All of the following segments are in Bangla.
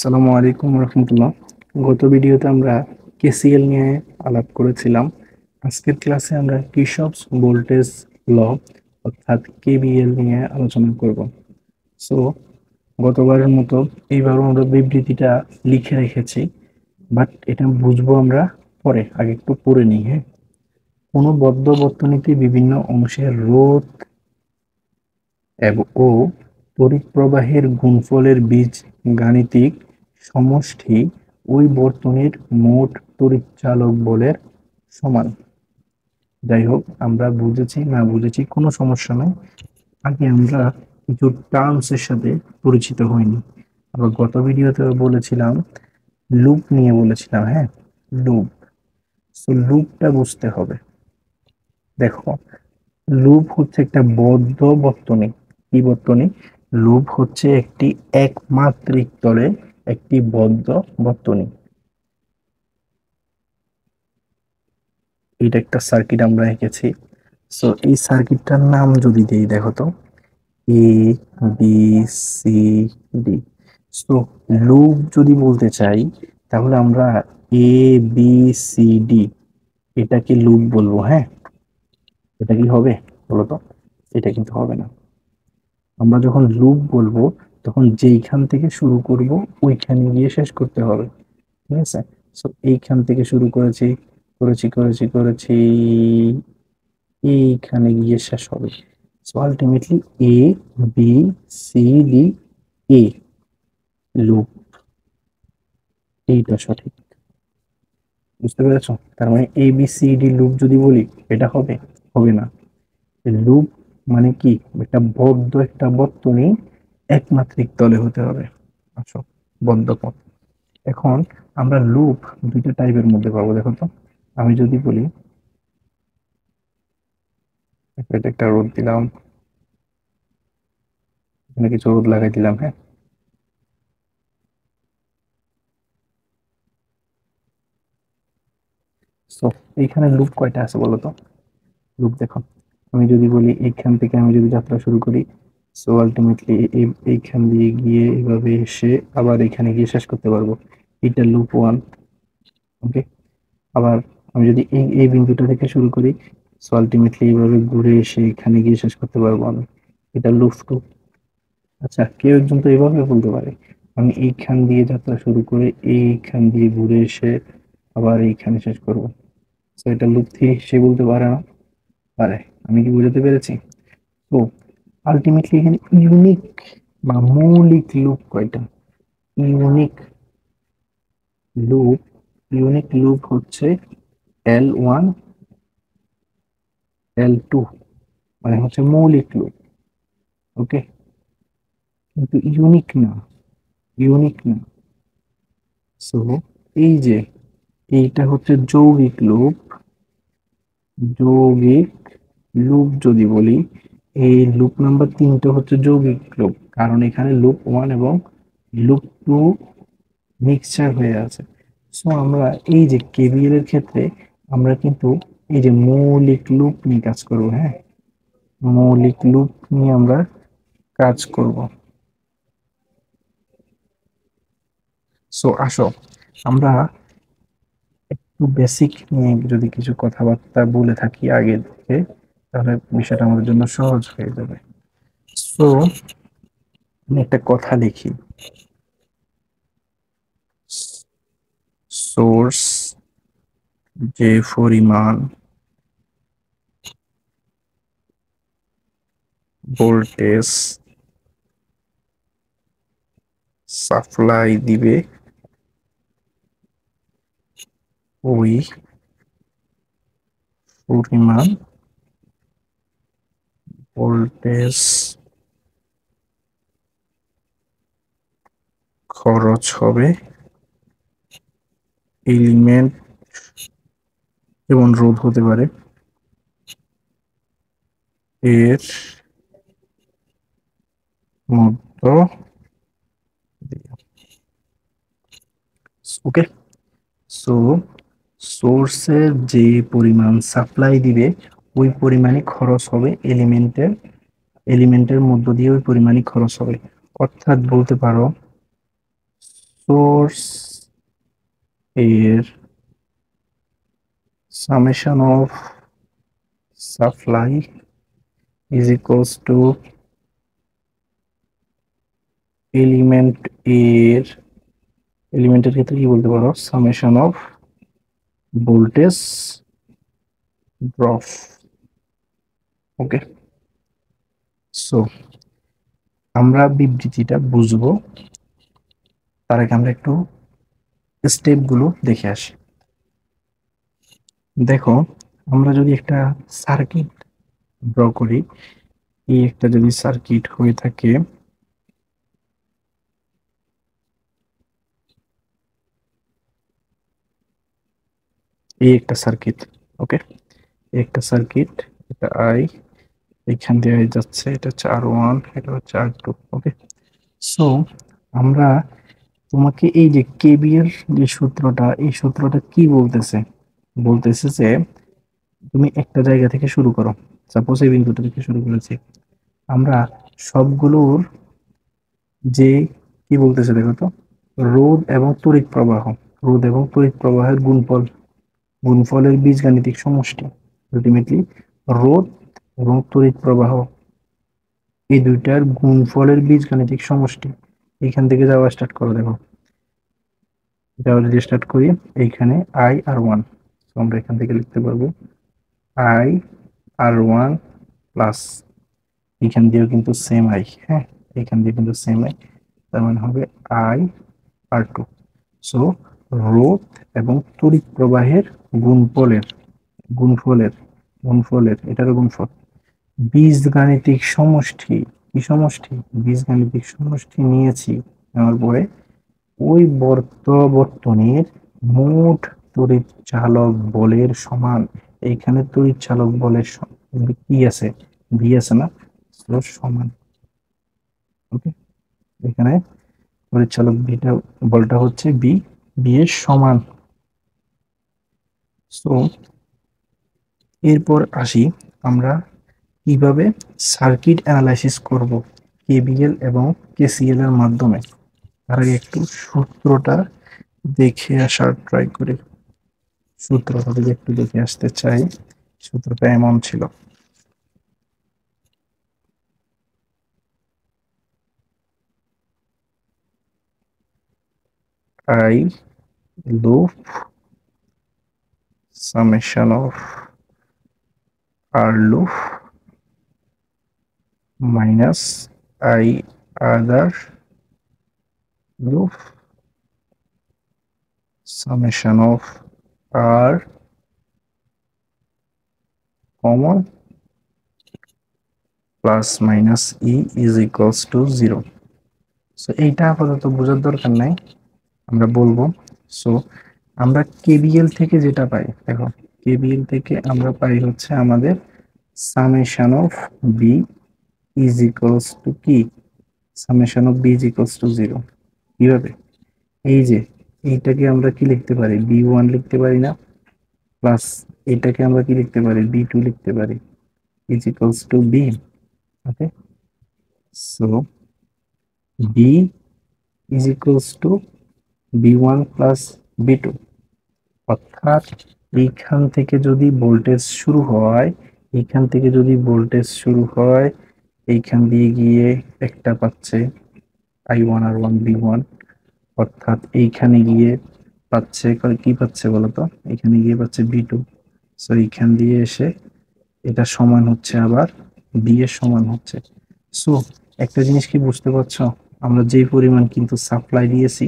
আসসালামু আলাইকুম রহমতুল্লাহ। গত ভিডিওতে আমরা কেসিএল নিয়ে আলাপ করেছিলাম। আজকের ক্লাসে আমরা কির্চফস ভোল্টেজ ল অর্থাৎ কেবিএল নিয়ে আলোচনা করব। সো গতবারের মতো এইবারও আমরা বিবৃতিটা লিখে রেখেছি, বাট এটা বুঝবো আমরা পরে। আগে একটু পড়ে নিই। হ্যাঁ, কোনো বদ্ধ বর্তনীতে বিভিন্ন অংশের রোধ ও তড়িৎ প্রবাহের গুণফলের বীজগাণিতিক সমষ্টি ওই বর্তনীর মোট তড়িৎচালক বলের সমান। যাই হোক, আমরা বুঝেছি না বুঝেছি কোনো সমস্যা নাই। আগে আমরা কিছু টার্মস এর সাথে পরিচিত হইনি। আবার গত ভিডিওতে বলেছিলাম লুপ নিয়ে বলেছিলাম। হ্যাঁ, লুপ। সো লুপটা বুঝতে হবে। দেখো, লুপ হচ্ছে একটা বদ্ধ বর্তনী। কি বর্তনী? লুপ হচ্ছে একটি একমাত্রিক তলে একটি বদ্ধ বর্তনী। এটা একটা সার্কিট আমরা এঁকেছি। সো এই সার্কিটটার নাম যদি দেই, দেখো তো, A B C D. So loop যদি বলতে চাই, তাহলে আমরা এ বি সি ডি এটাকে লুপ বলবো। হ্যাঁ, এটা কি হবে বলো তো? এটা কিন্তু হবে না। আমরা যখন লুপ বলবো তখন যেইখান থেকে শুরু করব ওইখানে গিয়ে শেষ করতে হবে। ঠিক আছে? সো এইখান থেকে শুরু করেছি করেছি করেছি করেছি এইখানে গিয়ে শেষ হবে। So ultimately A B C D A loop. এইটা সঠিক। বুঝতে পেরেছো? তার মানে A B C D loop যদি বলি, এটা হবে? হবে না। লুপ মানে কি? একটা বদ্ধ একটা বর্তনী একমাত্রিক তলে হতে হবে। আচ্ছা, বদ্ধ পথ। এখন আমরা লুপ দুইটা টাইপের মধ্যে পাবো। দেখো তো, আমি যদি বলি এটা একটা রোদ দিলাম, এখানে কিছু রোদ লাগাই দিলাম। হ্যাঁ, সো এইখানে লুপ কয়টা আছে বলো তো? লুপ দেখো, আমি যদি বলি এইখান থেকে আমি যদি যাত্রা শুরু করি, সো আলটিমেটলি এইখান দিয়ে গিয়ে এভাবে এসে আবার এখানে গিয়ে শেষ করতে পারবো। এটা লুপ ওয়ান। ওকে। আবার আমি যদি এই এই বিন্দুটা থেকে শুরু করি, সো আলটিমেটলি এইভাবে ঘুরে এসে এখানে গিয়ে শেষ করতে পারবো আমি। এটা লুপ টু। আচ্ছা, কেউ একজন তো এভাবে বলতে পারে আমি এইখান দিয়ে যাত্রা শুরু করে এইখান দিয়ে ঘুরে এসে আবার এইখানে শেষ করব। তো এটা লুপ থ্রি। সে বলতে পারে না? পারে। আমি কি বুঝাতে পেরেছি? তো আলটিমেটলি এখানে ইউনিক বা মৌলিক লুপ কয়টা? ইউনিক লুপ, ইউনিক লুপ হচ্ছে L1 L2, মানে হচ্ছে মৌলিক লুপ। ওকে, কিন্তু ইউনিক না। ইউনিক না। সো এই যে এইটা হচ্ছে যৌগিক লুপ। যৌগিক লুপ যদি বলি, এই লুপ নাম্বার তিনটে হচ্ছে যৌগিক লুপ, কারণ এখানে লুপ ওয়ান এবং লুপ টু মিক্সচার হয়ে আছে। সো আমরা এই যে কেবিএল এর ক্ষেত্রে আমরা কিন্তু এই যে মৌলিক লুপ নিয়ে কাজ করব। হ্যাঁ, মৌলিক লুপ নিয়ে আমরা কাজ করব। সো আসো আমরা একটু বেসিক নিয়ে যদি কিছু কথাবার্তা বলে থাকি আগে থেকে, তাহলে বিষয়টা আমাদের জন্য সহজ হয়ে যাবে। সো আমি একটা কথা লিখি। সোর্স যে পরিমাণ ভোল্টেজ সাপ্লাই দিবে, ওই পরিমাণ ভোল্টেজ খরচ হবে এলিমেন্ট, যেমন রোধ হতে পারে, এর মধ্য দিয়ে। ওকে। সো সোর্সের যে পরিমাণ সাপ্লাই দিবে ওই পরিমাণই খরচ হবে এলিমেন্টের, এলিমেন্টের মধ্য দিয়ে ওই পরিমাণই খরচ হবে। অর্থাৎ বলতে পারো সোর্স এর summation of supply is equals two element এর এলিমেন্টের ক্ষেত্রে কি বলতে পারো, summation of voltage drop. Okay, so আমরা বিবৃতিটা বুঝবো তার আগে আমরা একটু স্টেপগুলো দেখে আসি। দেখো, আমরা যদি একটা সার্কিট ড্র করি, এই একটা যদি সার্কিট হয়ে থাকে, এই একটা সার্কিট, ওকে, একটা সার্কিট, এটা আই, এখান দিয়ে যাচ্ছে, এটা হচ্ছে R1, এটা হচ্ছে R2। ওকে, সো আমরা তোমাকে এই যে কেবিএল যে সূত্রটা, এই সূত্রটা কি বলতেছে, বলতেছে যে তুমি একটা জায়গা থেকে শুরু করো, সাপোজ এই বিন্দুটা থেকে শুরু করেছি আমরা, সবগুলোর যে কি বলতেছে দেখো তো, রোধ এবং তড়িৎ প্রবাহ, রোধ এবং তড়িৎ প্রবাহের গুণফল, গুণফলের বীজগাণিতিক সমষ্টি, আলটিমেটলি রোধ এবং তড়িৎ প্রবাহ এই দুইটার গুণফলের বীজগাণিতিক সমষ্টি। এখান থেকে যাওয়া স্টার্ট করো, দেখো যাওয়া যদি স্টার্ট করি, এইখানে I/R1, আমরা এখান থেকে লিখতে পারবো I/R1 প্লাস, এখান দিয়েও কিন্তু সেম আই, হ্যাঁ, এখান দিয়ে কিন্তু সেম আই, তার মানে হবে I/R2। সো রোধ এবং তড়িৎ প্রবাহের গুণফলের, গুণফলের গুণফলের এটারও গুণফল, বীজগাণিতিক সমষ্টি, কি সমষ্টি, বীজগাণিতিক সমষ্টি নিয়েছি, নেওয়ার পরে ওই বর্তনীর মোট তড়িৎ চালক বলের সমান, এইখানে তড়িৎ চালক বলের কি আছে, ভি আছে না, সমান। ওকে, এখানে তড়িৎ চালক ভিটা বলটা হচ্ছে বি, বি এর সমান। সো এরপর আসি আমরা কিভাবে সার্কিট অ্যানালাইসিস করব কেবিএল এবং কেসিএল এর মাধ্যমে। তার আগে একটু সূত্রটা দেখে আসার ট্রাই করি, সূত্রটা যদি একটু দেখে আসতে চাই, সূত্রটা এমন ছিল, I loop summation of R loop minus I other loop summation of r common plus minus e is equals to 0। So এইটা আপাতত বোঝার দরকার নাই, আমরা বলবো। সো আমরা কেবিএল থেকে যেটা পাই, দেখো কেবিএল থেকে আমরা পাই হচ্ছে আমাদের summation of B is equals to কি, summation of B is equals to 0। কিভাবে, এই যে এইটাকে আমরা কি লিখতে পারি, B1 লিখতে পারি না, প্লাস এটাকে আমরা কি লিখতে পারি, B2 লিখতে পারি, is equals to B। Okay, so B is equals to B1 plus B2, অর্থাৎ এইখান থেকে যদি ভোল্টেজ শুরু হয়, এইখান থেকে যদি ভোল্টেজ শুরু হয়, এইখান দিয়ে গিয়ে একটা পাচ্ছে I1 R1 B1, অর্থাৎ এইখানে গিয়ে পাচ্ছে কি পাচ্ছে বলতো, এখানে গিয়ে পাচ্ছে B2। সো এইখান দিয়ে এসে এটা সমান হচ্ছে আবার বি এর সমান হচ্ছে। সো একটা জিনিস কি বুঝতে পারছো, আমরা যেই পরিমাণ কিন্তু সাপ্লাই দিয়েছি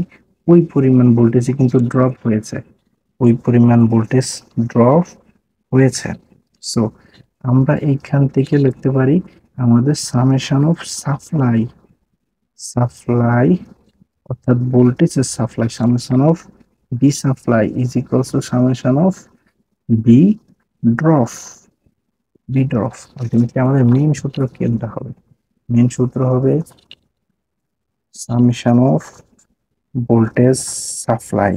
ওই পরিমাণ ভোল্টেজে কিন্তু ড্রপ হয়েছে, ওই পরিমাণ ভোল্টেজ ড্রপ হয়েছে। সো আমরা এইখান থেকে লিখতে পারি আমাদের সামেশন অফ সাপ্লাই, সাপ্লাই অর্থাৎ ভোল্টেজের supply, summation of B supply is equals to summation of B drop, B drop. Ultimately আমাদের মেইন সূত্র কোনটা হবে, মেইন সূত্র হবে summation of voltage supply,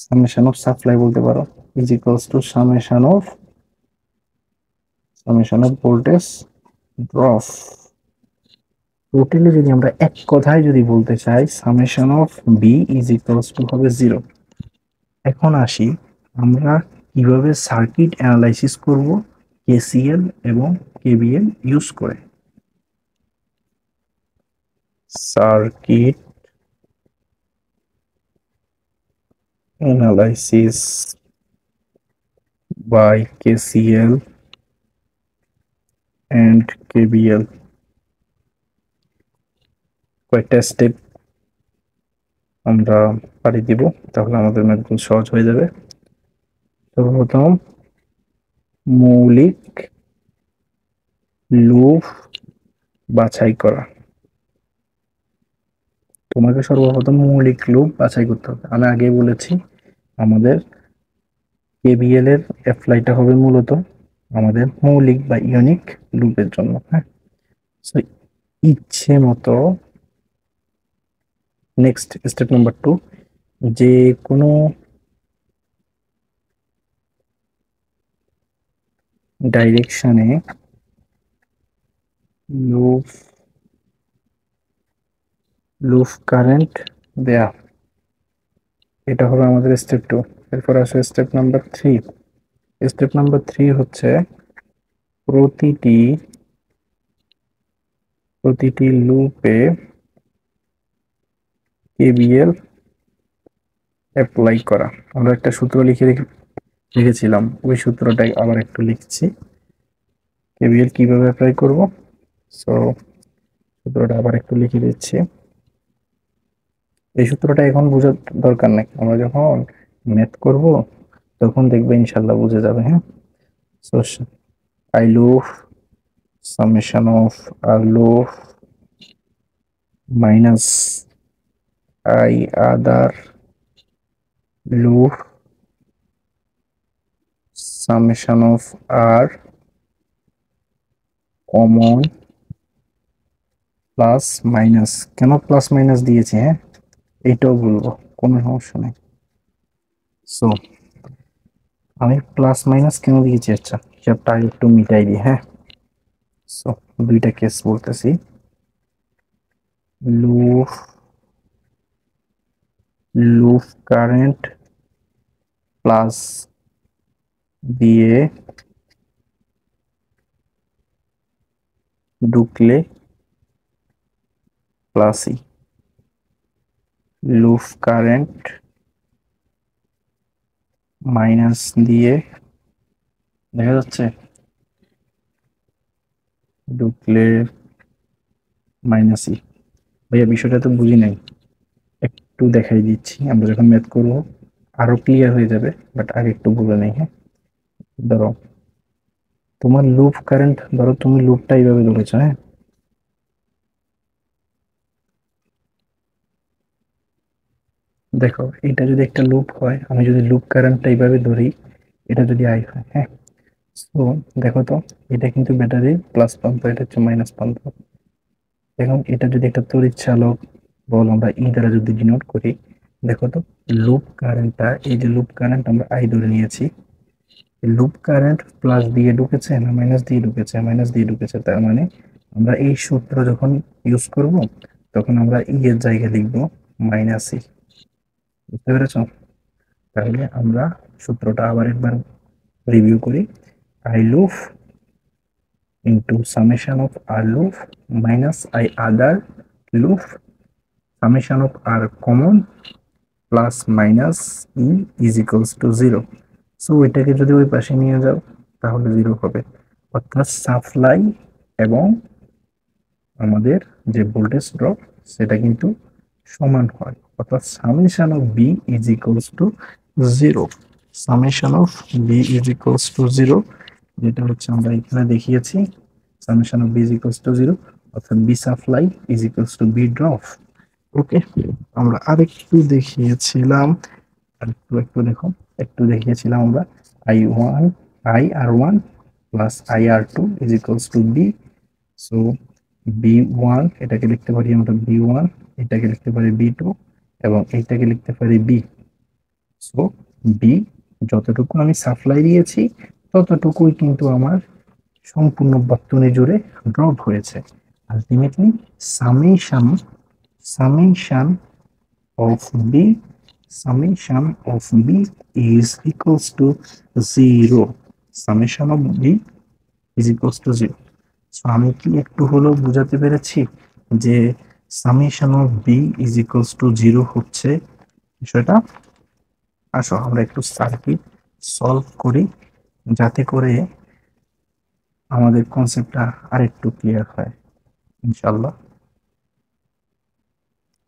summation of supply বলতে পারো is equals to summation of voltage drop, totally যদি আমরা এক কথায় যদি বলতে চাই, summation of B is equals to হবে 0। এখন আসি আমরা কিভাবে সার্কিট অ্যানালাইসিস করব কেসিএল এবং কেবিএল ইউজ করে। Circuit analysis by KCL and KVL, কয়েকটা স্টেপ আমরা পাড়ি দিব, তাহলে আমাদের ম্যাথগুলো সহজ হয়ে যাবে। সর্বপ্রথম মৌলিক লুপ বাছাই করা। তোমাকে সর্বপ্রথম মৌলিক লুপ বাছাই করতে হবে। আমি আগেই বলেছি আমাদের কেবিএল এর অ্যাপ্লাইটা হবে মূলত আমাদের মৌলিক বা ইউনিক লুপের জন্য। হ্যাঁ, সো ইচ্ছে মতো নেক্সট স্টেপ নাম্বার 2, যে কোনো ডাইরেকশনে লুপ কারেন্ট দেয়া, এটা হবে আমাদের স্টেপ 2। এরপর আসে স্টেপ নাম্বার 3। স্টেপ নাম্বার 3 হচ্ছে প্রতিটি লুপে কেবিএল অ্যাপ্লাই করা। আমরা একটা সূত্র লিখেছিলাম, ওই সূত্রটাই আবার একটু লিখছি। কেবিএল কিভাবে অ্যাপ্লাই করব, সো সূত্রটা আবার একটু লিখে দিচ্ছি। এই সূত্রটা এখন বোঝার দরকার নেই, আমরা যখন ম্যাথ করব তখন দেখবে ইনশাল্লাহ বুঝে যাবে। হ্যাঁ, so I loop summation of R loop minus I other loop summation of R common plus minus. কেন প্লাস মাইনাস দিয়েছি, হ্যাঁ এইটাও বলবো, কোনো সমস্যা নেই। সো আমি প্লাস মাইনাস কেন দিয়েছি, আচ্ছা হিসাবটা আগে একটু মিটাই দিই। হ্যাঁ, সো দুইটা কেস বলতেছি। লুপ কারেন্ট প্লাস দিয়ে ঢুকলে প্লাসই, লুপ কারেন্ট মাইনাস দিয়ে দেখা যাচ্ছে ঢুকলে মাইনাসই। ভাইয়া বিষয়টা তো বুঝি নাই, একটু দেখাই দিচ্ছি, আমরা যখন ম্যাথ করব আরো ক্লিয়ার হয়ে যাবে, বাট আগে একটু বলে নেই। হ্যাঁ, ধরো তোমার লুপ কারেন্ট, ধরো তুমি লুপটা এইভাবে ধরেছো। হ্যাঁ, দেখো এটা যদি একটা লুপ হয়, আমি যদি লুপ কারেন্টটা এইভাবে ধরি, এটা যদি আই হয়। হ্যাঁ, তো দেখো তো এটা কিন্তু ব্যাটারির প্লাস প্রান্ত, এটা হচ্ছে মাইনাস প্রান্ত। এখন এটা যদি একটা তড়িৎ চালক বল আমরা ই দ্বারা যদি ডিনোট করি, দেখো তো লুপ কারেন্টটা, এই যে লুপ কারেন্ট আমরা আই ধরে নিয়েছি, লুপ কারেন্ট প্লাস দিয়ে ঢুকেছে না মাইনাস দিয়ে ঢুকেছে, মাইনাস দিয়ে ঢুকেছে। তার মানে আমরা এই সূত্র যখন ইউজ করব তখন আমরা ই এর জায়গায় লিখবো মাইনাস ই। বুঝতে পেরেছ? তাহলে আমরা সূত্রটা আবার একবার রিভিউ করি। I loop into summation of r loop minus I other loop summation of r common plus minus e is equals to 0. So এটাকে যদি ওই পাশে নিয়ে যাও তাহলে 0 হবে, অর্থাৎ সাপ্লাই এবং আমাদের যে ভোল্টেজ ড্রপ সেটা কিন্তু সমান হয়, অর্থাৎ summation of B is equals to 0। Summation of B is equals to 0, যেটা হচ্ছে আমরা এখানে দেখিয়েছি। Summation of B is equals to 0, অর্থাৎ B supply is equals to B drop. Okay, আমরা আরেকটু দেখিয়েছিলাম, একটু দেখো, একটু দেখিয়েছিলাম আমরা I R one plus I R two is equals to B. So B one এটাকে লিখতে পারি আমরা বি ওয়ান, এটাকে লিখতে পারি বি টু, এবং এইটাকে লিখতে পারি বি। সো বি যতটুকু আমি সাপ্লাই দিয়েছি ততটুকুই কিন্তু আমার সম্পূর্ণ বর্তনী জুড়ে ড্রপ হয়েছে। Ultimately summation summation of b summation of b is equals to 0. summation of b is equals to 0. So আমি কি একটু হলেও বোঝাতে পেরেছি যে summation of B is equals to 0 হচ্ছে বিষয়টা। আসো আমরা একটু সার্কিট সলভ করি যাতে করে আমাদের কনসেপ্টটা আরেকটু ক্লিয়ার হয় ইনশাআল্লাহ।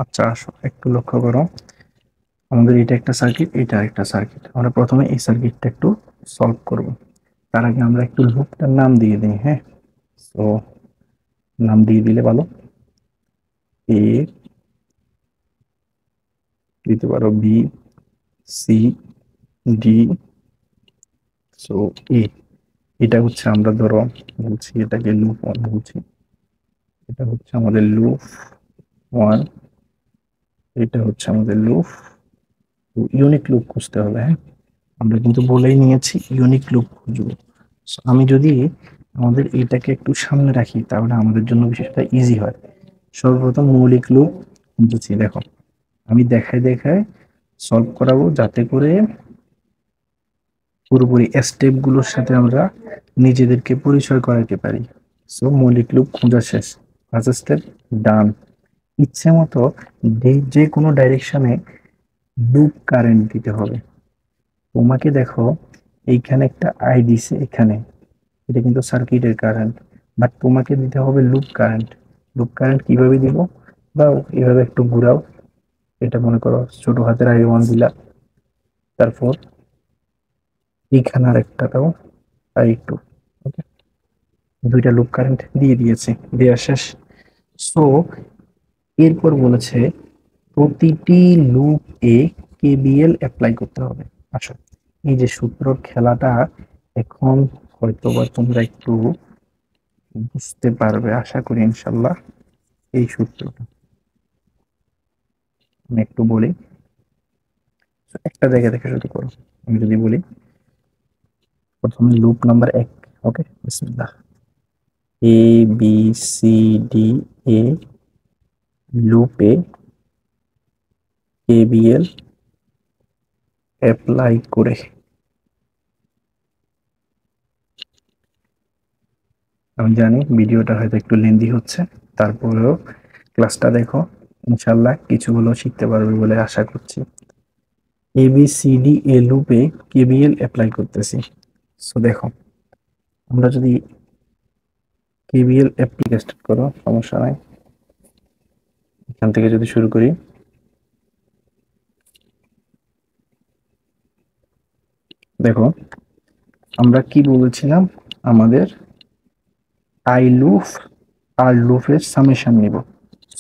আচ্ছা আসো একটু লক্ষ্য করো, আমাদের এটা একটা সার্কিট, এটা একটা সার্কিট। আমরা প্রথমে এই সার্কিটটা একটু সলভ করব। তার আগে আমরা একটু লুপটার নাম দিয়ে দিই। হ্যাঁ, তো নাম দিয়ে দিলে ভালো। এ দিতে পারো, বি, সি, ডি, সো এ। এটা হচ্ছে আমরা ধরো বলছি এটাকে লুপ ওয়ান বলছি, এটা হচ্ছে আমাদের লুপ ওয়ান, এটা হচ্ছে আমাদের লুপ। ইউনিক লুপ খুঁজতে হবে। হ্যাঁ, আমরা কিন্তু বলেই নিয়েছি ইউনিক লুপ খুঁজবো। আমি যদি আমাদের এটাকে একটু সামনে রাখি তাহলে আমাদের জন্য বিষয়টা ইজি হয়। সর্বপ্রথম মৌলিক লুপ খুঁজেছি, দেখো আমি দেখায় দেখায় সলভ করাবো যাতে করে পুরোপুরি স্টেপ গুলোর সাথে আমরা নিজেদেরকে পরিচয় করাতে পারি। সো মৌলিক লুপ খোঁজা শেষ, ফার্স্ট স্টেপ ডান। ইচ্ছে মতো যে কোনো ডাইরেকশনে লুপ কারেন্ট দিতে হবে। তোমাকে দেখো এইখানে একটা আই দিছে, এখানে এটা কিন্তু সার্কিটের কারেন্ট, বাট তোমাকে দিতে হবে লুপ কারেন্ট। লুপ কারেন্ট কিভাবে দিব? দাও এভাবে একটু ঘুরাও, এটা মনে করো ছোট হাতের আই ওয়ান দিলা, তারপর এইখানে আর একটা দাও আই টু। ওকে, দুইটা লুপ কারেন্ট দিয়ে দিয়েছি, দেওয়া শেষ। সো এরপর বলেছে প্রতিটি লুপ এ কেবিএল অ্যাপ্লাই করতে হবে। আসো এই যে সূত্র খেলাটা এখন হয়তোবা তোমরা একটু বুঝতে পারবে আশা করি ইনশাল্লাহ। এই সূত্রটা আমি একটু বলি, একটা জায়গা থেকে শুরু করো। আমি যদি বলি প্রথমে লুপ নাম্বার 1, ওকে বিসমিল্লাহ, এ বি সি ডি এ লুপে কেবিএল অ্যাপ্লাই করে। আমি জানি ভিডিওটা হয়তো একটু লেন্দি হচ্ছে, তারপরেও ক্লাসটা দেখো, ইনশাল্লাহ কিছু হলেও শিখতে পারবে বলে আশা করছি। এ বি সি ডি এ লুপে কেবিএল অ্যাপ্লাই করতেছি। সো দেখো আমরা যদি কেবিএল অ্যাপ্লিকেশন করো, সমস্যা নাই, এখান থেকে যদি শুরু করি, দেখো আমরা কি বলেছিলাম, আমাদের আই লুপ আর লুপের সামেশন নিব।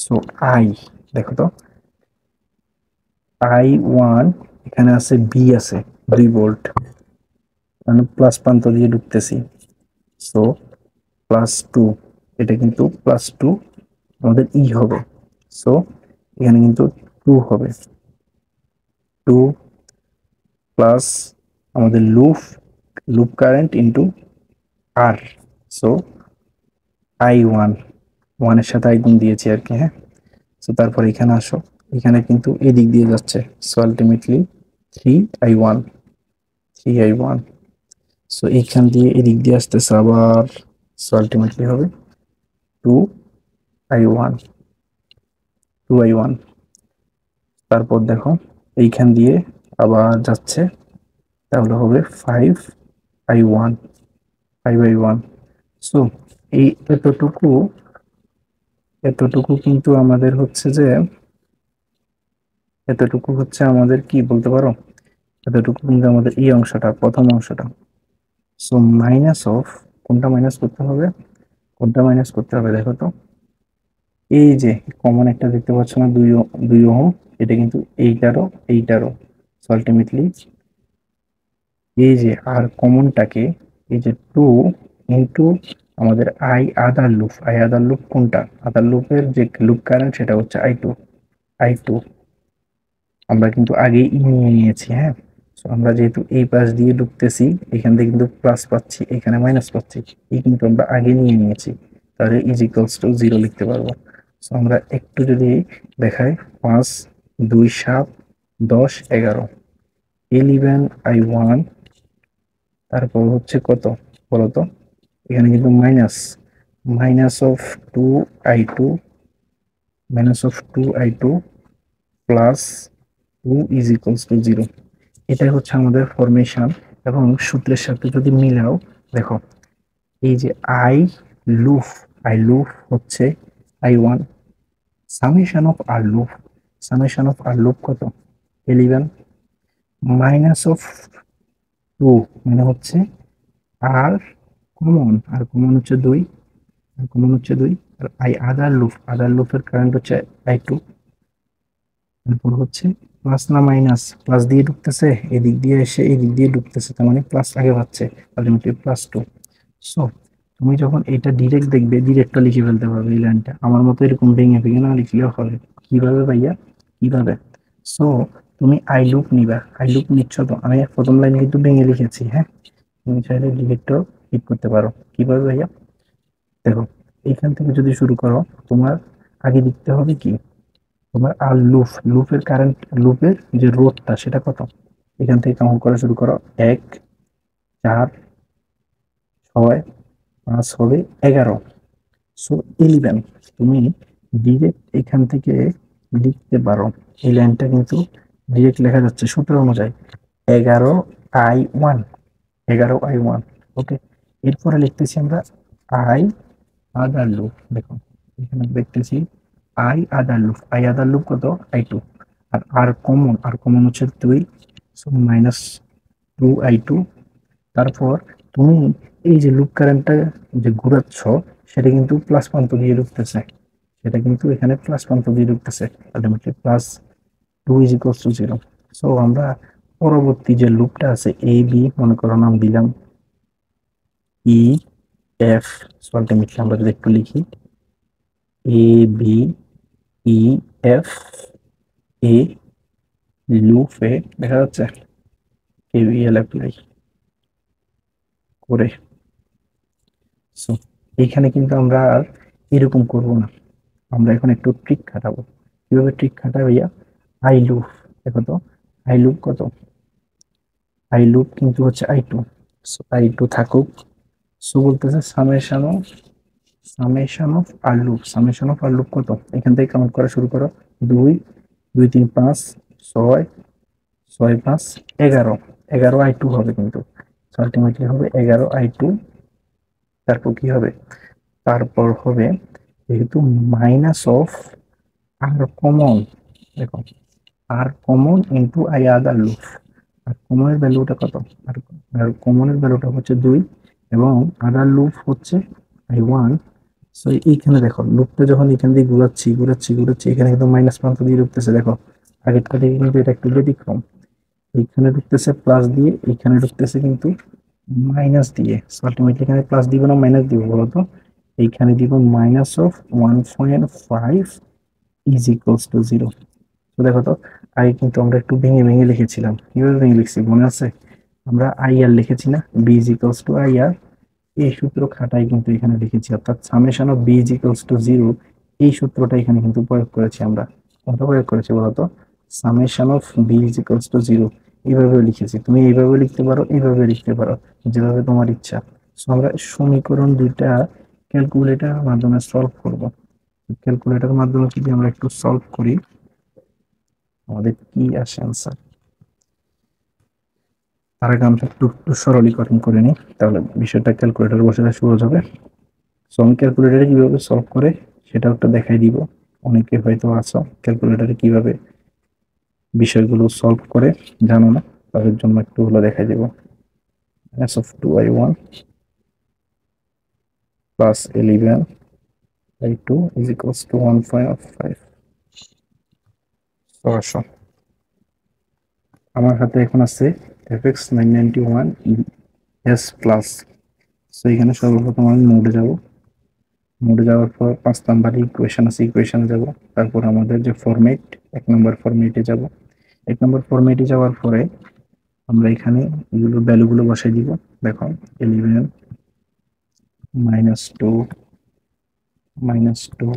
সো আই, দেখো তো আই ওয়ান, এখানে আছে বি আছে 2 ভোল্ট, মানে প্লাস প্রান্ত দিয়ে ঢুকতেছি। সো +2, এটা কিন্তু +2 আমাদের ই হবে। সো এখানে কিন্তু 2 হবে, 2 প্লাস আমাদের লুপ লুপ কারেন্ট ইন্টু আর। সো I1, ওয়ানের সাথে আই গুণ দিয়েছি আর কি। হ্যাঁ, সো তারপর এখানে আসো, এখানে কিন্তু এদিক দিয়ে যাচ্ছে। So ultimately 3I1, 3I1। So এইখান দিয়ে এদিক দিয়ে আসতেছে আবার, সো আলটিমেটলি হবে 2I1, 2I1। তারপর দেখো এইখান দিয়ে আবার যাচ্ছে, তাহলে হবে 5I1, 5I1। সো এই এতটুকু এতটুকু কিন্তু আমাদের হচ্ছে যে, এতটুকু হচ্ছে আমাদের কি বলতে পারো, এতটুকু কিন্তু আমাদের এই অংশটা, প্রথম অংশটা। সো মাইনাস অফ, কোনটা মাইনাস করতে হবে, কোনটা মাইনাস করতে হবে দেখো তো, এই যে কমন একটা দেখতে পাচ্ছ না, 2 ওহম, এটা কিন্তু এইটারও। সো আলটিমেটলি এই যে আর কমনটাকে, এই যে 2 ইন্টু আমাদের আই আদার লুপ কোনটা, আদার লুপের যে লুপ কারেন্ট সেটা হচ্ছে আই টু। আমরা কিন্তু আগেই নিয়ে নিয়েছি। হ্যাঁ, তো আমরা যেহেতু এই পাশ দিয়ে ঢুকতেছি, এখান থেকে কিন্তু প্লাস পাচ্ছি, এখানে মাইনাস পাচ্ছি, এই কিন্তু আমরা আগে নিয়ে নিয়েছি। তাহলে ইজ ইকুয়ালস টু 0 লিখতে পারবো। সো আমরা একটু যদি দেখাই, 5 2 7 10 11, 11i1, তারপর হচ্ছে কত বলতো, এখানে কিন্তু minus, minus of 2i2, minus of 2i2 plus 2 is equals to 0। এটাই হচ্ছে আমাদের ফরমেশন। এবং সূত্রের সাথে যদি মিলাও, দেখো এই যে লুফ আই লুফ হচ্ছে i1, summation of R loop, summation of R loop কত 11, মাইনাস অফ 2 মানে হচ্ছে আর কমন, আর কমন হচ্ছে 2, আর কমন হচ্ছে 2, আর আই আদার লুপ, আদার লুপের কারেন্ট হচ্ছে i2, তারপর হচ্ছে প্লাস না মাইনাস, প্লাস দিয়ে ঢুকতেছে এদিক দিয়ে এসে এদিক দিয়ে ঢুকতেছে, তার মানে প্লাস আগে পাচ্ছে, আলটিমেটলি +2। সো তুমি যখন এটা ডিরেক্ট দেখবে, ডিরেক্টটা লিখে ফেলতে পারবে এই লাইনটা, আমার মতো এরকম ভেঙে ভেঙে না লিখলেও হবে। কিভাবে ভাইয়া, কিভাবে? সো তুমি আই লুপ নিবা, আই লুপ নিচ্ছ তো, আমি প্রথম লাইন কিন্তু ভেঙে লিখেছি, হ্যাঁ, তুমি চাইলে ডিরেক্টও হিট করতে পারো। কিভাবে ভাইয়া? দেখো, এইখান থেকে যদি শুরু করো, তোমার আগে লিখতে হবে কি, তোমার আর লুপ, লুপের কারেন্ট, লুপের যে রোধটা সেটা কত, এখান থেকে কাউন্ট করা শুরু করো, 1 4 6 5 হবে 11, সো 11। তুমি ডিরেক্ট এখান থেকে লিখতে পারো, এই লাইনটা কিন্তু ডিরেক্ট লেখা যাচ্ছে সূত্র অনুযায়ী 11i1, 11i1। ওকে, এরপরে লিখতেছি আমরা আই আদার লুপ। দেখো এখানে দেখতেছি আই আদার লুপ কত i2, আর আর কমন হচ্ছে 2, সো -2i2। তারপর তুমি এই যে লুপ কারেন্টটা যে ঘুরাচ্ছ, সেটা কিন্তু প্লাস প্রান্ত দিয়ে ঢুকতেছে, সেটা কিন্তু এখানে প্লাস প্রান্ত দিয়ে ঢুকতেছে, ultimately +2 is equals to 0। So আমরা পরবর্তী যে লুপটা আছে এ বি, মনে করো নাম দিলাম ই এফ, সো আলটিমেটলি আমরা যদি একটু লিখি এ বি ই এফ, এ লুপে দেখা যাচ্ছে কেভিএল অ্যাপ্লাই করে। সো এইখানে কিন্তু আমরা আর এরকম করব না, আমরা এখন একটু ট্রিক খাটাবো। কিভাবে ট্রিক খাটাবো ভাইয়া? আই লুপ, দেখো তো আই লুপ কত, আই লুপ কিন্তু হচ্ছে i2, সো i2 থাকুক। সো বলতেছে summation of R loop, summation of R loop কত, এখান থেকে কাউন্ট করা শুরু করো, 2 2 3 5 6 6 5 11, 11i2 হবে কিন্তু, আলটিমেটলি হবে 11i2। তারপর কি হবে, তারপর হবে যেহেতু মাইনাস অফ আর কমন, দেখো R common into I other loop, R কমনের ভ্যালুটা কত, আর আর কমনের ভ্যালুটা হচ্ছে 2, এবং আদার লুপ হচ্ছে i1। সো এইখানে দেখো লুপটা যখন এখান দিয়ে ঘুরাচ্ছি, এখানে কিন্তু মাইনাস প্রান্ত দিয়ে ঢুকতেছে, দেখো আগেরটা থেকে কিন্তু এটা একটু ব্যতিক্রম, এইখানে ঢুকতেছে প্লাস দিয়ে, এইখানে ঢুকতেছে কিন্তু মাইনাস দিয়ে। সো আলটিমেটলি এখানে প্লাস দিব না মাইনাস দিব বলতো, এইখানে দিব -1.5 ইজ ইকুয়ালস টু 0। তো দেখো তো, আগে কিন্তু আমরা একটু ভেঙে ভেঙে লিখেছিলাম, কিভাবে ভেঙে লিখছি মনে আছে? আমরা আই আর লিখেছি না, B is equals to I R, এই সূত্র খাটাই কিন্তু এখানে লিখেছি, অর্থাৎ summation of B is equals to 0, এই সূত্রটা এখানে কিন্তু প্রয়োগ করেছি আমরা। কত প্রয়োগ করেছি বলতো? Summation of B is equals to 0, এইভাবে লিখেছি। তুমি এইভাবে লিখতে পারো, এইভাবে লিখতে পারো, যেভাবে তোমার ইচ্ছা। সো আমরা সমীকরণ দুইটা ক্যালকুলেটরের মাধ্যমে সলভ করব। ক্যালকুলেটরের মাধ্যমে যদি আমরা একটু সলভ করি, আমাদের কি আসে আনসার, তার আগে আমরা একটু একটু সরলীকরণ করে নিই, তাহলে বিষয়টা ক্যালকুলেটর বসাতে সহজ হবে। সো আমি ক্যালকুলেটরে কিভাবে সলভ করে সেটাও একটা দেখাই দিব, অনেকে হয়তো আছো ক্যালকুলেটরে কিভাবে বিষয়গুলো সলভ করে জানো না, তাদের জন্য একটু হলো দেখাই দিব। s of 2i1 plus 11i2 is equals to 1.5। তো আসো, আমার হাতে এখন আছে fx991 s প্লাস। সো এখানে সর্বপ্রথম আমি মোডে যাওয়ার পর 5 নাম্বার ইকুয়েশন আছে, ইকুয়েশনে যাব। তারপর আমাদের যে ফরম্যাট, 1 নম্বর ফরম্যাটে যাব। 1 নম্বর ফরম্যাটে যাওয়ার পরে আমরা এখানে এগুলো ভ্যালুগুলো বসাই দিব। দেখো 11 -2 -2,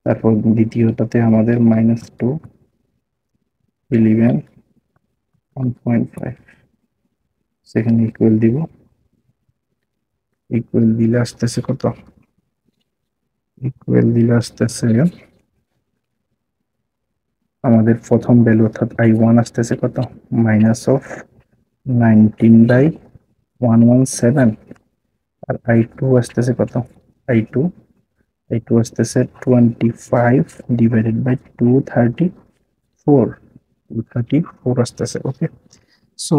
তারপর দ্বিতীয়টাতে আমাদের -2, 11, 1.5, সেখানে ইকুয়াল দিব। ইকুয়াল দিলে আসতেছে কত? ইকুয়াল দিলে আসতেছে আমাদের প্রথম ভ্যালু অর্থাৎ I1 আসতেছে কত? -19/117। আর I2 আসতেছে কত? I2 I2 আসতেছে 25/234, 234 আসতেছে। ওকে, সো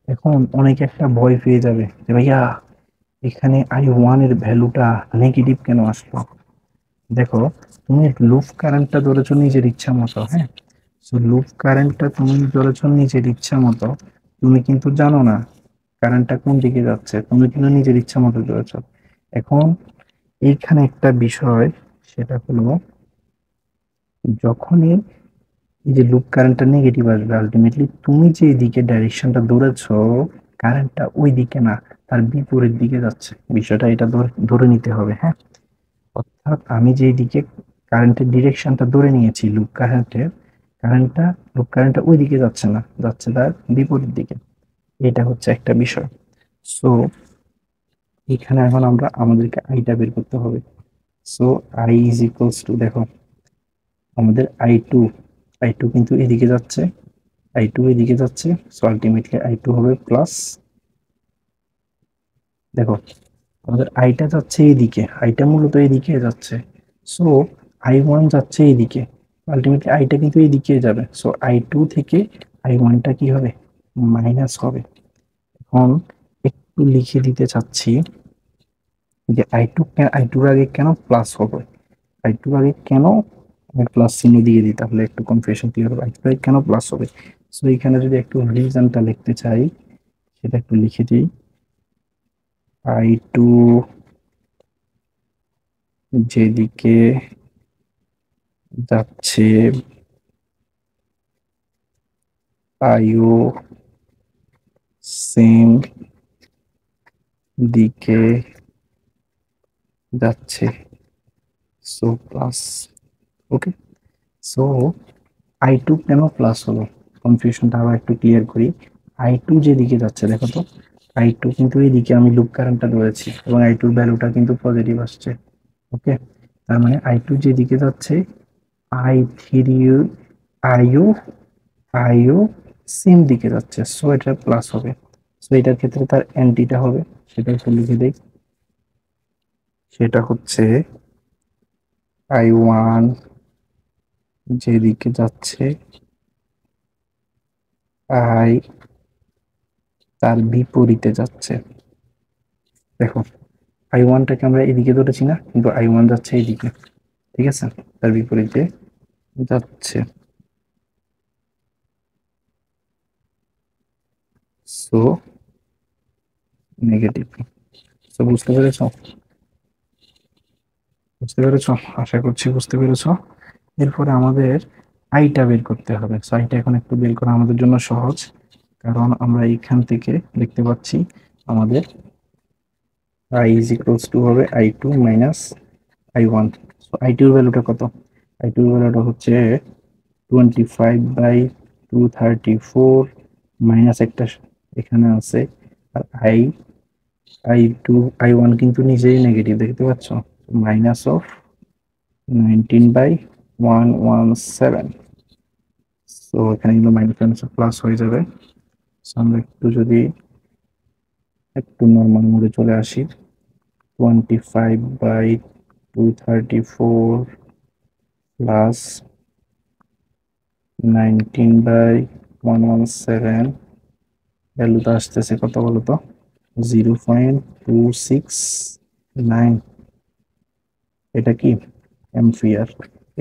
এখন অনেকে একটা ভয় পেয়ে যাবে যে ভাইয়া এখানে I1 এর ভ্যালুটা নেগেটিভ কেন আসলো? দেখো, তুমি লুপ কারেন্টটা ধরেছো নিজের ইচ্ছা মতো, হ্যাঁ? সো লুপ কারেন্টটা তুমি ধরেছো নিজের ইচ্ছা মতো, তুমি কিন্তু জানো না কারেন্টটা কোন দিকে যাচ্ছে, তুমি কিন্তু নিজের ইচ্ছা মতো ধরেছো। এখন এইখানে একটা বিষয়, সেটা হলো যখনই এই যে লুপ কারেন্টটা নেগেটিভ আসবে, আলটিমেটলি তুমি যে দিকে ডাইরেকশনটা ধরেছো কারেন্টটা ওই দিকে না, তার বিপরীত দিকে যাচ্ছে। বিষয়টা এটা ধরে নিতে হবে, হ্যাঁ? অর্থাৎ আমি যে দিকে কারেন্টের ডিরেকশনটা ধরে নিয়েছি কারেন্টটা লুপ কারেন্টটা ওই দিকে যাচ্ছে না, যাচ্ছে তার বিপরীত দিকে। এটা হচ্ছে একটা বিষয়। সো এখানে এখন আমাদেরকে আইটা বের করতে হবে। So I is equals two, দেখো আমাদের আই টু কিন্তু এদিকে যাচ্ছে, আই টু এদিকে যাচ্ছে। সো আলটিমেটলি আই টু হবে প্লাস, দেখো আমাদের আইটা যাচ্ছে এইদিকে, আইটা মূলত এইদিকে যাচ্ছে। সো I1 যাচ্ছে এইদিকে, আলটিমেটলি আইটা কিন্তু এইদিকে যাবে। সো I2 থেকে I1টা কি হবে? মাইনাস হবে। এখন একটু লিখে দিতে চাচ্ছি যে আই টুর আগে কেন প্লাস হবে, আই টুর আগে কেন আমি প্লাস চিহ্ন দিয়ে দিই, তাহলে একটু কনফিউশন ক্লিয়ার হবে। আই টু আগে কেন প্লাস হবে? সো এখানে যদি একটু রিজনটা লিখতে চাই, সেটা একটু লিখে দিই। I2 যেদিকে যাচ্ছে, আইও সেম দিকে যাচ্ছে। So plus. ওকে, সো I2 কেন প্লাস হলো, কনফিউশনটা আবার একটু ক্লিয়ার করি। I2 যেদিকে যাচ্ছে, দেখো তো I2 কিন্তু এইদিকে আমি লুপ কারেন্টটা ধরেছি এবং I2 ভ্যালুটা কিন্তু পজিটিভ আসছে। ওকে, তার মানে I2 যেদিকে যাচ্ছে, I3 আইও আইও সেম দিকে যাচ্ছে। সো এটা প্লাস হবে। সো এটার ক্ষেত্রে তার অ্যান্টিটা হবে, সেটা একটু লিখে দেই। সেটা হচ্ছে I1 যেদিকে যাচ্ছে, আই তার বিপরীতে যাচ্ছে। দেখো I1টাকে আমরা এদিকে ধরেছি না, কিন্তু I1 যাচ্ছে এইদিকে, ঠিক আছে, তার বিপরীতে যাচ্ছে। So negative. সো বুঝতে পেরেছ? বুঝতে পেরেছ? আশা করছি বুঝতে পেরেছ। এরপরে আমাদের আইটা বের করতে হবে। সো আইটা এখন একটু বের করা আমাদের জন্য সহজ, কারণ আমরা এইখান থেকে দেখতে পাচ্ছি আমাদের আই ইজ ইকুয়ালস টু হবে I2 minus I1। So I2 এর ভ্যালুটা কত? I2 এর ভ্যালুটা হচ্ছে 25/234, মাইনাস একটা এখানে আছে। আর I1 কিন্তু নিজেই নেগেটিভ, দেখতে পাচ্ছ, -19/117। তো এখানে কিন্তু মাইনাস মাইনাস প্লাস হয়ে যাবে। So আমরা একটু যদি একটু নর্মাল মোডে চলে আসি, 25/234 প্লাস 19/117, ভ্যালুটা আসতেছে কত বলতো? 0.269। এটা কি অ্যাম্পিয়ার?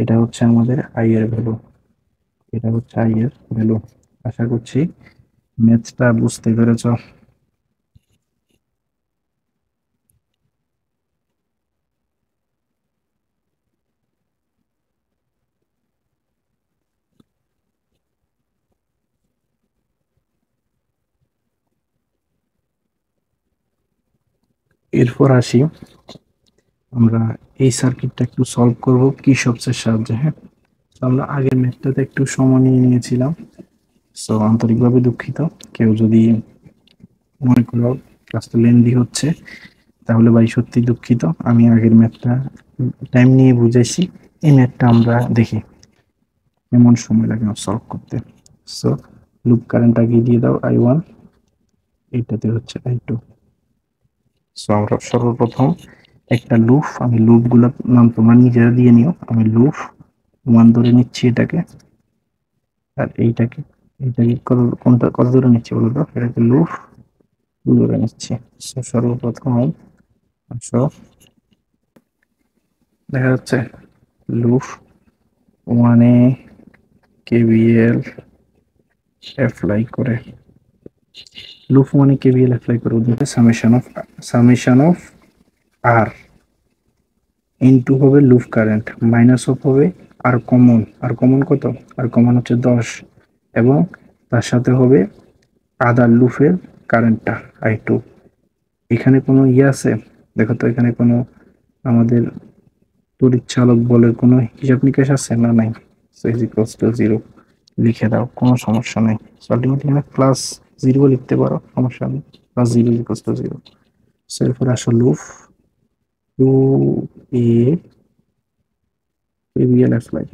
এটা হচ্ছে আমাদের আই এর ভ্যালু, এটা হচ্ছে আই এর ভ্যালু। আশা করছি ম্যাথটা বুঝতে পেরেছ। এরপর আসি আমরা এই সার্কিটটা একটু সলভ করব কির্চফের সাহায্যে। হ্যাঁ, তো আমরা আগের ম্যাথটাতে একটু সময় নিয়ে নিয়েছিলাম, সো আন্তরিকভাবে দুঃখিত। কেউ যদি মনে করো ক্লাসটা লেন্দি হচ্ছে তাহলে ভাই সত্যি দুঃখিত। আমি আগের ম্যাথটা টাইম নিয়ে বুঝাইছি, এই ম্যাথটা আমরা দেখি কেমন সময় লাগে সলভ করতে। সো লুপ কারেন্ট আগে দিয়ে দাও I1, এইটাতে হচ্ছে I2। সো আমরা সর্বপ্রথম একটা লুপ, আমি লুপগুলোর নাম তোমরা নিজেরা দিয়ে নিও। আমি লুপ 1 ধরে নিচ্ছি এটাকে, আর এইটাকে এইটাকে কোনটা কত ধরে নিচ্ছি বলো তো? এটাকে লুপ 2 ধরে নিচ্ছি। সো সর্বপ্রথম আসো, দেখা যাচ্ছে লুপ 1 এ KVL অ্যাপ্লাই করে, লুপ 1 এ KVL অ্যাপ্লাই করে উদ্দেশ্যে সামেশন অফ আর ইনটু হবে লুপ কারেন্ট, মাইনাস অফ হবে আর কমন, আর কমন কত? আর কমন হচ্ছে 10, এবং তার সাথে হবে আদার লুপের কারেন্টটা I2। এখানে কোনো ইয়ে আছে দেখো তো, এখানে কোনো আমাদের তড়িৎ চালক বলের কোনো হিসাব নিকাশ আছে না? নাই। সো ইজ ইকুয়ালস টু 0 লিখে দাও, কোনো সমস্যা নেই। সো আলটিমেটলি এখানে প্লাস 0 লিখতে পারো, সমস্যা নেই। Plus 0 is equals to 0। So এরপর আসো লুপ 2 এ KVL অ্যাপ্লাই।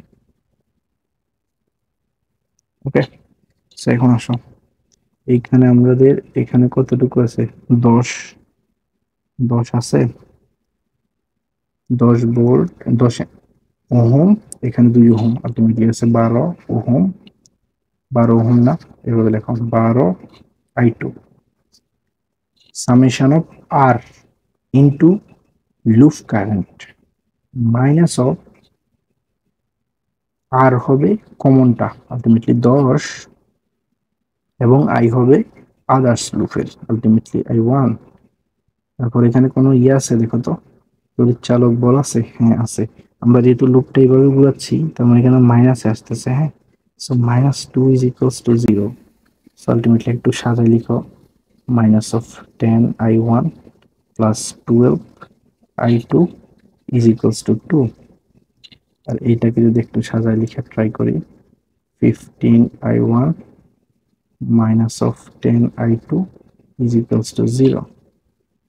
ওকে, সো এখন আসো, এইখানে আমাদের এখানে কতটুকু আছে? 10, 10 আছে, 10 ভোল্ট, 10 ওহম, এখানে 2 ওহম, আলটিমেটলি আছে 12 ওহম। 12 ওহম না, এভাবে লেখো 12 I2 summation of R into loop current minus of R হবে কমনটা আলটিমেটলি 10, এবং আই হবে আদার্স লুপের আলটিমেটলি I1। তারপর এখানে কোনো ইয়ে আছে দেখো তো, তড়িৎ চালক বল আছে? হ্যাঁ আছে। আমরা যেহেতু লুপটা এইভাবে ঘুরাচ্ছি তার মানে এখানে মাইনাসে আসতেছে। হ্যাঁ, so -2 is equals to 0। So ultimately একটু সাজাই লিখো, minus of 10 I1 plus 12 I2 is equals two 2। আর এইটাকে যদি একটু সাজাই লিখে ট্রাই করি, 15 I1 minus of 10 I2 is equals to 0।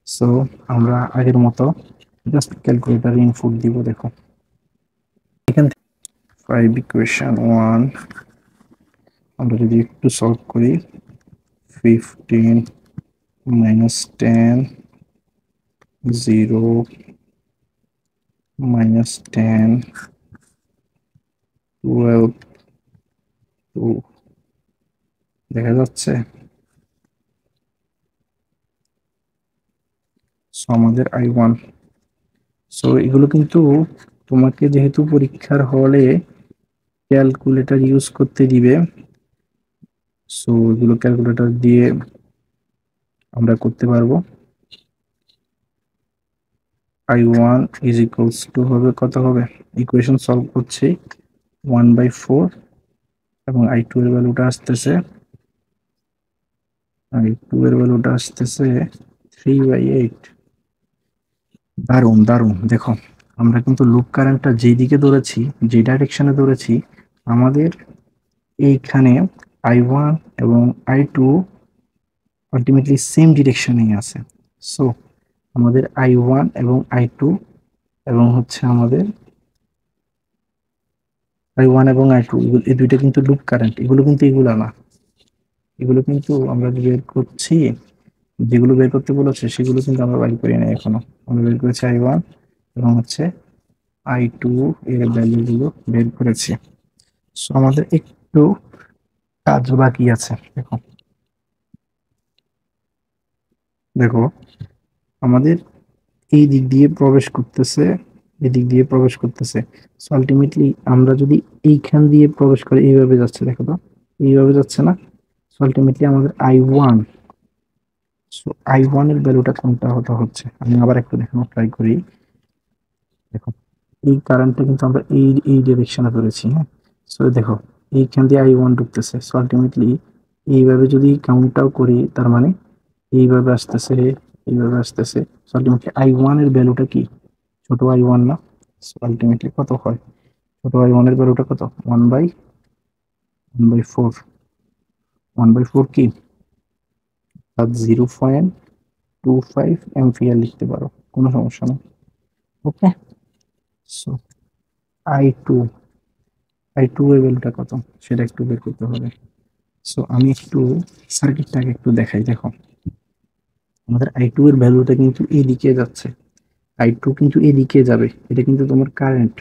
So আমরা আগের মতো জাস্ট ক্যালকুলেটার ইনপুট দিব। দেখো এখান থেকে 5 ইকুয়েশন 1 আমরা যদি একটু সলভ করি, 15 মাইনাস 10 0 মাইনাস 10 12 2 দেখা যাচ্ছে। সো আমাদের I1, সো এগুলো কিন্তু তোমাকে যেহেতু পরীক্ষার হলে ক্যালকুলেটর ইউজ করতে দিবে, সো এগুলো ক্যালকুলেটর দিয়ে আমরা করতে পারবো। I1 ইজ ইকুয়ালস টু হবে কত হবে? ইকুয়েশন সলভ করছি 1/4, এবং I2 এর ভ্যালুটা আসতেছে, I2 এর ভ্যালুটা আসতেছে 3/8। দারুণ দারুণ, দেখো আমরা কিন্তু লুপ কারেন্টটা যেই দিকে ধরেছি, যে ডাইরেকশনে ধরেছি, আমাদের এইখানে I1 এবং I2 আলটিমেটলি সেম ডিরেকশনেই আছে। সো আমাদের I1 এবং I2 এবং হচ্ছে আমাদের I1 এবং I2 এই দুইটা কিন্তু লুপ কারেন্ট, এগুলো কিন্তু এগুলা না, এগুলো কিন্তু আমরা বের করছি, যেগুলো বের করতে বলেছে সেগুলো কিন্তু আমরা বের করি না এখনো। আমরা বের করেছি I1 এবং হচ্ছে I2 এর ভ্যালুগুলো বের করেছি। সো আমাদের একটু কাজ বাকি আছে। দেখো দেখো আমাদের এই দিক দিয়ে প্রবেশ করতেছে, এদিক দিয়ে প্রবেশ করতেছে। সো আলটিমেটলি আমরা যদি এইখান দিয়ে প্রবেশ করি, এইভাবে যাচ্ছে, দেখো তো এইভাবে যাচ্ছে না? সো আলটিমেটলি আমাদের I1, সো I1 এর ভ্যালুটা কোনটা হচ্ছে? আমি আবার একটু দেখানোর ট্রাই করি। দেখো এই কারেন্টটা কিন্তু আমরা এই ডিরেকশনে ধরেছি। হ্যাঁ, সো দেখো এইখান দিয়ে I1 ঢুকতেছে। সো আলটিমেটলি এইভাবে যদি কাউন্টটাও করি তার মানে এইভাবে আসতেছে, এইভাবে আসতেছে। সো আলটিমেটলি I1 এর ভ্যালুটা কি? ছোট i1 না, আলটিমেটলি কত হয়, ছোট i1 এর ভ্যালুটা কত, 1/4, 1/4 কি, আর 0.25 অ্যাম্পিয়ার লিখতে পারো, কোনো সমস্যা নেই। ওকে, সো আই টু, এর ভ্যালুটা কত সেটা একটু বের করতে হবে। সো আমি একটু সার্কিটটাকে একটু দেখাই, দেখো আমাদের i2 এর ভ্যালুটা কিন্তু এদিকে যাচ্ছে, i2 কিন্তু এদিকে যাবে, এটা কিন্তু তোমার কারেন্ট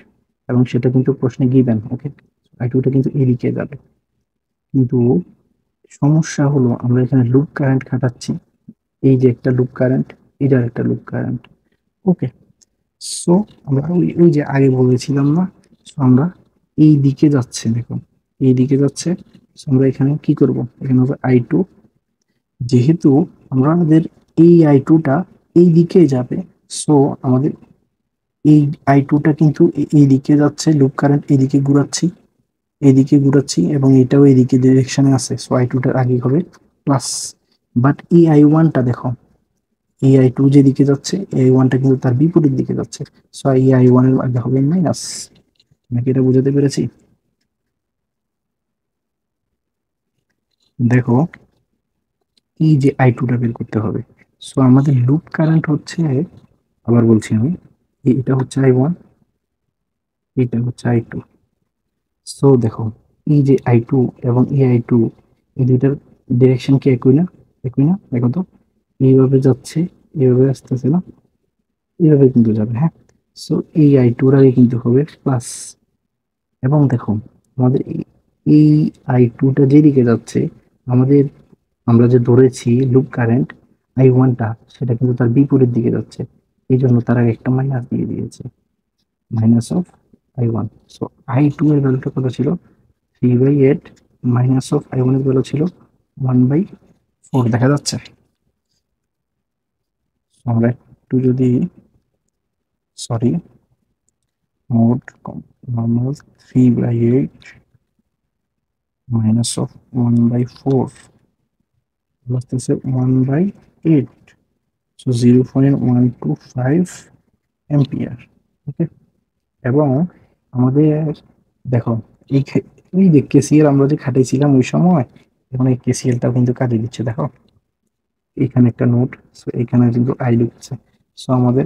এবং সেটা কিন্তু প্রশ্নে গিভেন। ওকে, i2 টা কিন্তু এদিকে যাবে, কিন্তু সমস্যা হলো আমরা এখানে লুপ কারেন্ট খাটাচ্ছি, এই যে একটা লুপ কারেন্ট, এটার একটা লুপ কারেন্ট। ওকে, সো আমরা ওই যে আগে বলেছিলাম না, সো আমরা এই দিকে যাচ্ছে, দেখো এই দিকে যাচ্ছে। So আমরা এখানে কি করব, এখানে হবে i2, যেহেতু আমাদের এই i2টা এই দিকে যাবে, সো আমাদের এই i2টা কিন্তু এই দিকে যাচ্ছে, লুপ কারেন্ট এদিকে ঘুরাচ্ছি, এদিকে ঘুরাচ্ছি এবং এটাও এদিকে ডিরেকশনে আছে, সো i2টার আগে হবে প্লাস। বাট এই i1টা দেখো, এই i2 যেদিকে যাচ্ছে এই i1টা কিন্তু তার বিপরীত দিকে যাচ্ছে, সো এই i1 এর আগে হবে মাইনাস। নাকি এটা বুঝাতে পেরেছি? দেখো এই যে i2টা বের করতে হবে, সো আমাদের লুপ কারেন্ট হচ্ছে, আবার বলছি আমি, এটা হচ্ছে i1, এটা হচ্ছে i2। সো দেখো এই যে i2 এবং এই i2, এই দুইটার ডিরেকশন কি একই না, একই না, দেখো তো এইভাবে যাচ্ছে, এইভাবে আসতেছে না, এইভাবে কিন্তু যাবে, হ্যাঁ। সো এই i2 আগে কিন্তু হবে প্লাস, এবং দেখো আমাদের এই i2টা যেদিকে যাচ্ছে, আমাদের আমরা যে ধরেছি লুপ কারেন্ট i1টা, সেটা কিন্তু তার বিপরীত দিকে যাচ্ছে, এই জন্য তার আগে একটা মাইনাস দিয়ে দিয়েছে, minus of i1। So i2 এর ভ্যালুটা কত ছিল, 3/8, মাইনাস অফ i1 এর ভ্যালু ছিল 1/4, দেখা যাচ্ছে। আমরা একটু যদি, sorry, mode normal 3/8 minus of 1/4 আসতেছে 1/8, সো 0.125 অ্যাম্পিয়ার। ওকে, এবং আমাদের দেখো এই এই যে কেসিএল আমরা যে খাটাইছিলাম ওই সময়, এখন এই কেসিএলটাও কিন্তু কাটিয়ে দিচ্ছে, দেখো এখানে একটা নোট, সো এখানে কিন্তু আই ঢুকছে। সো আমাদের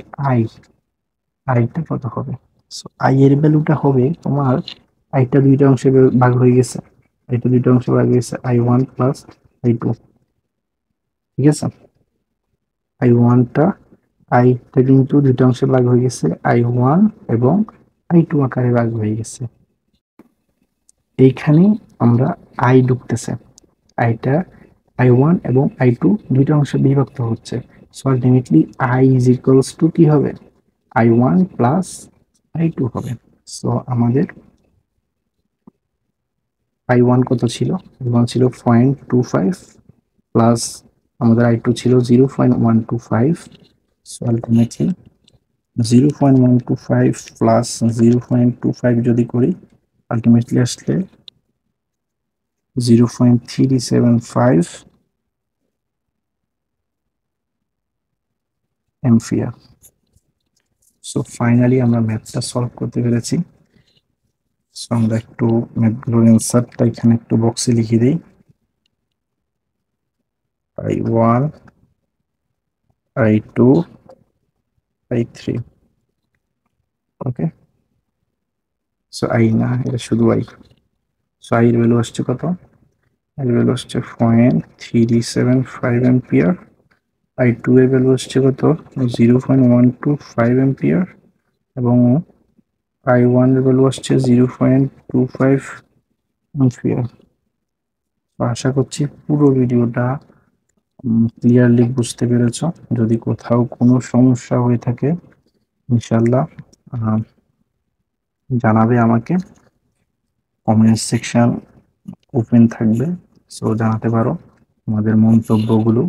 আইটা কত হবে, সো আই এর ভ্যালুটা হবে তোমার, আইটা দুইটা অংশে ভাগ হয়ে গেছে, আইটা দুইটা অংশে ভাগ হয়ে গেছে, i1 প্লাস i2, ঠিক আছে। আইটা কিন্তু দুইটা অংশে ভাগ হয়ে গেছে, i1 এবং i2 আকারে ভাগ হয়ে গেছে। এইখানে আমরা আই ঢুকতেছে, আইটা i1 এবং i2 দুইটা অংশে বিভক্ত হচ্ছে, so ultimately i is equals to কি হবে, i1 প্লাস i2 হবে। সো আমাদের i1 কত ছিল, i1 ছিল 0.25 প্লাস আমাদের i2 ছিল 0.125, সো আলটিমেটলি 0.125 প্লাস 0.25 যদি করি, আলটিমেটলি আসলে 0.375 অ্যাম্পিয়ার। সো ফাইনালি আমরা ম্যাথটা সলভ করতে পেরেছি। সো আমরা একটু ম্যাথগুলোর অ্যান্সারটা এখানে একটু বক্সে লিখে দিই, i1, i2, i3। Okay, so I না, এটা শুধু আই। সো আই এর ভ্যালু আসছে কত, এর ভ্যালু আসছে 0.375 অ্যাম্পিয়ার, i2 এর ভ্যালু আসছে কত, 0.125 অ্যাম্পিয়ার, এবং i1 এর ভ্যালু আসছে 0.25 অ্যাম্পিয়ার। আশা করছি পুরো ভিডিওটা ক্লিয়ারলি বুঝতে পেরেছ। যদি কোথাও কোনো সমস্যা হয়ে থাকে ইনশাল্লাহ জানাবে আমাকে, কমেন্ট সেকশন ওপেন থাকবে, সো জানাতে পারো আমাদের মন্তব্যগুলো,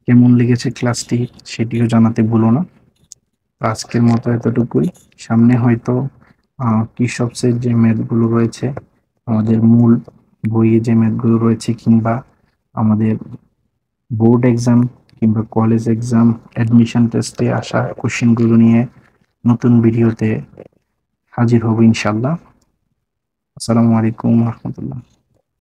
কেমন লেগেছে ক্লাসটি সেটিও জানাতে ভুলো না। আজকের মতো এতটুকুই, সামনে হয়তো কৃষকসের যে ম্যাথগুলো রয়েছে, আমাদের মূল বইয়ে যে ম্যাথগুলো রয়েছে, কিংবা আমাদের বোর্ড এক্সাম কিংবা কলেজ এক্সাম অ্যাডমিশন টেস্টে আসা কোশ্চেনগুলো নিয়ে নতুন ভিডিওতে হাজির হব ইনশাআল্লাহ। আসসালামু আলাইকুম রহমতুল্লাহ।